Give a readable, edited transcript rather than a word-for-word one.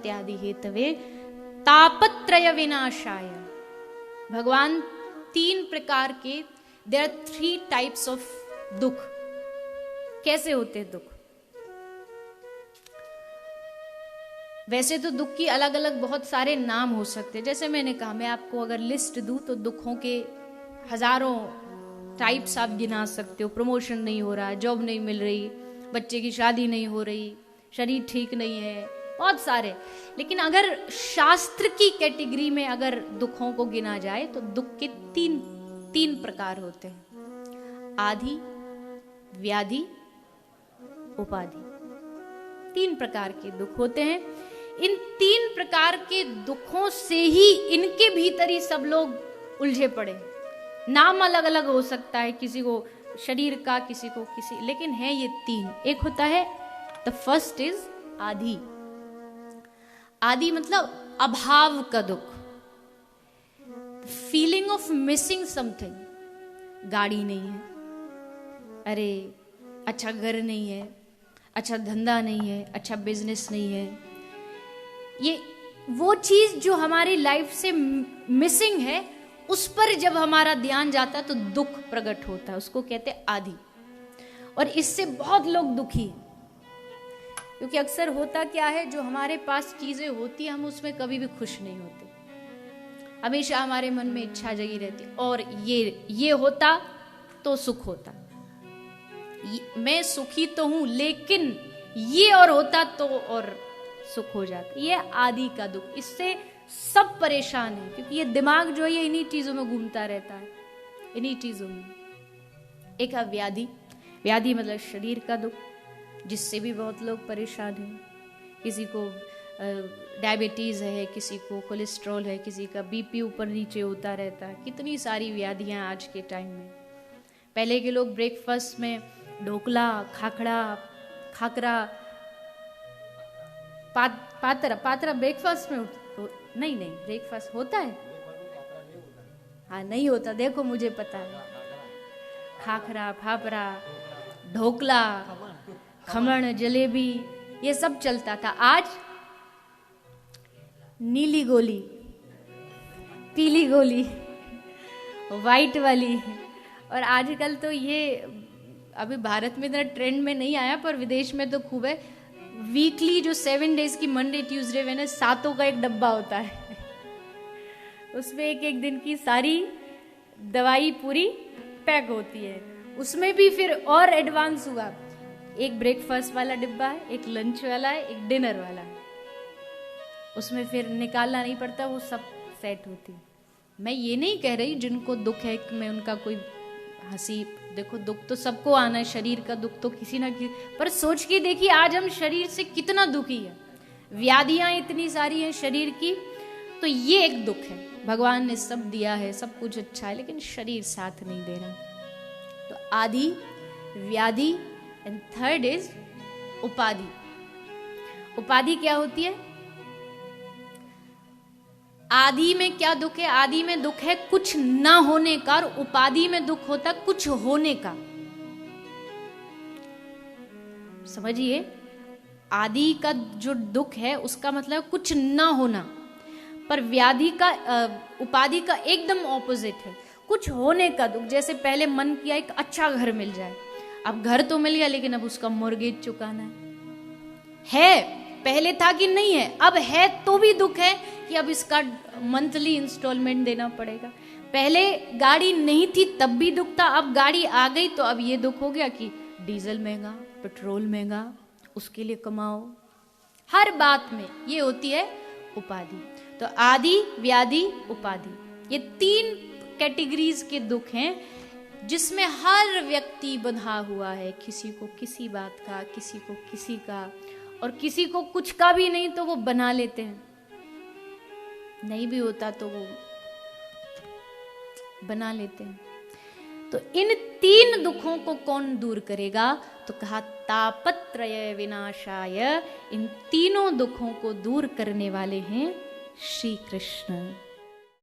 इत्यादि हेतवे तापत्रय विनाशाय। भगवान 3 प्रकार के, देयर आर 3 टाइप्स ऑफ दुख। कैसे होते हैं दुख? वैसे तो दुख की अलग अलग बहुत सारे नाम हो सकते हैं। जैसे मैंने कहा, मैं आपको अगर लिस्ट दूं तो दुखों के हजारों टाइप्स आप गिना सकते हो। प्रमोशन नहीं हो रहा, जॉब नहीं मिल रही, बच्चे की शादी नहीं हो रही, शरीर ठीक नहीं है, बहुत सारे। लेकिन अगर शास्त्र की कैटेगरी में अगर दुखों को गिना जाए तो दुख के तीन प्रकार होते हैं: आदि, व्याधि, उपाधि। 3 प्रकार के दुख होते हैं। इन 3 प्रकार के दुखों से ही इनके भीतर ही सब लोग उलझे पड़े। नाम अलग अलग हो सकता है, किसी को शरीर का, किसी को किसी, लेकिन है ये 3। एक होता है, द फर्स्ट इज आदि। आदि मतलब अभाव का दुख, फीलिंग ऑफ मिसिंग समथिंग। गाड़ी नहीं है, अरे अच्छा घर नहीं है, अच्छा धंधा नहीं है, अच्छा बिजनेस नहीं है। ये वो चीज जो हमारी लाइफ से मिसिंग है, उस पर जब हमारा ध्यान जाता है तो दुख प्रकट होता है। उसको कहते हैं आदि। और इससे बहुत लोग दुखी हैं, क्योंकि अक्सर होता क्या है, जो हमारे पास चीजें होती है हम उसमें कभी भी खुश नहीं होते। हमेशा हमारे मन में इच्छा जगी रहती, और ये होता तो सुख होता, मैं सुखी तो हूं लेकिन ये और होता तो और सुख हो जाता। ये आदि का दुख। इससे सब परेशान है, क्योंकि ये दिमाग जो है इन्हीं चीजों में घूमता रहता है, इन्हीं चीजों में। एक है व्याधि। व्याधि मतलब शरीर का दुख, जिससे भी बहुत लोग परेशान हैं। किसी को डायबिटीज है, किसी को कोलेस्ट्रॉल है, किसी का बीपी ऊपर नीचे होता रहता है। कितनी सारी व्याधियां आज के टाइम में। पहले के लोग ब्रेकफास्ट में ढोकला, खाकरा, पातरा ब्रेकफास्ट में नहीं ब्रेकफास्ट होता है। हाँ नहीं होता, देखो मुझे पता है। खाखरा, फाफरा, ढोकला, खमण, जलेबी, ये सब चलता था। आज नीली गोली, पीली गोली, वाइट वाली। और आजकल तो ये अभी भारत में इतना ट्रेंड में नहीं आया, पर विदेश में तो खूब है। वीकली जो 7 डेज की, मंडे ट्यूसडे वेडनेसडे, 7 का एक डब्बा होता है। उसमें एक दिन की सारी दवाई पूरी पैक होती है। उसमें भी फिर और एडवांस हुआ, एक ब्रेकफास्ट वाला डिब्बा है, एक लंच वाला है, एक डिनर वाला है। उसमें फिर निकालना नहीं पड़ता, वो सब सेट होती। मैं ये नहीं कह रही जिनको दुख है कि मैं उनका कोई हंसी, देखो दुख तो सबको आना है, शरीर का दुख तो किसी ना किसी, पर सोच के देखिए आज हम शरीर से कितना दुखी है। व्याधियां इतनी सारी हैं शरीर की, तो ये एक दुख है। भगवान ने सब दिया है, सब कुछ अच्छा है, लेकिन शरीर साथ नहीं दे रहा। तो आदि, व्याधि, एंड थर्ड इज उपाधि। उपाधि क्या होती है? आदि में क्या दुख है? आदि में दुख है कुछ ना होने का, और उपाधि में दुख होता कुछ होने का। समझिए, आदि का जो दुख है उसका मतलब कुछ ना होना, पर व्याधि का, उपाधि का एकदम ऑपोजिट है, कुछ होने का दुख। जैसे पहले मन किया एक अच्छा घर मिल जाए, अब घर तो मिल गया लेकिन अब उसका मॉर्गेज चुकाना है। पहले था कि नहीं है, अब है तो भी दुख है कि अब इसका मंथली इंस्टॉलमेंट देना पड़ेगा। पहले गाड़ी नहीं थी तब भी दुख था, अब गाड़ी आ गई तो अब ये दुख हो गया कि डीजल महंगा, पेट्रोल महंगा, उसके लिए कमाओ। हर बात में ये होती है उपाधि। तो आदि, व्याधि, उपाधि, ये 3 कैटेगरीज के दुख हैं जिसमें हर व्यक्ति बंधा हुआ है। किसी को किसी बात का, किसी को किसी का, और किसी को कुछ का भी नहीं तो वो बना लेते हैं, नहीं भी होता तो वो बना लेते हैं। तो इन 3 दुखों को कौन दूर करेगा? तो कहा तापत्रय विनाशाय। इन तीनों दुखों को दूर करने वाले हैं श्री कृष्ण।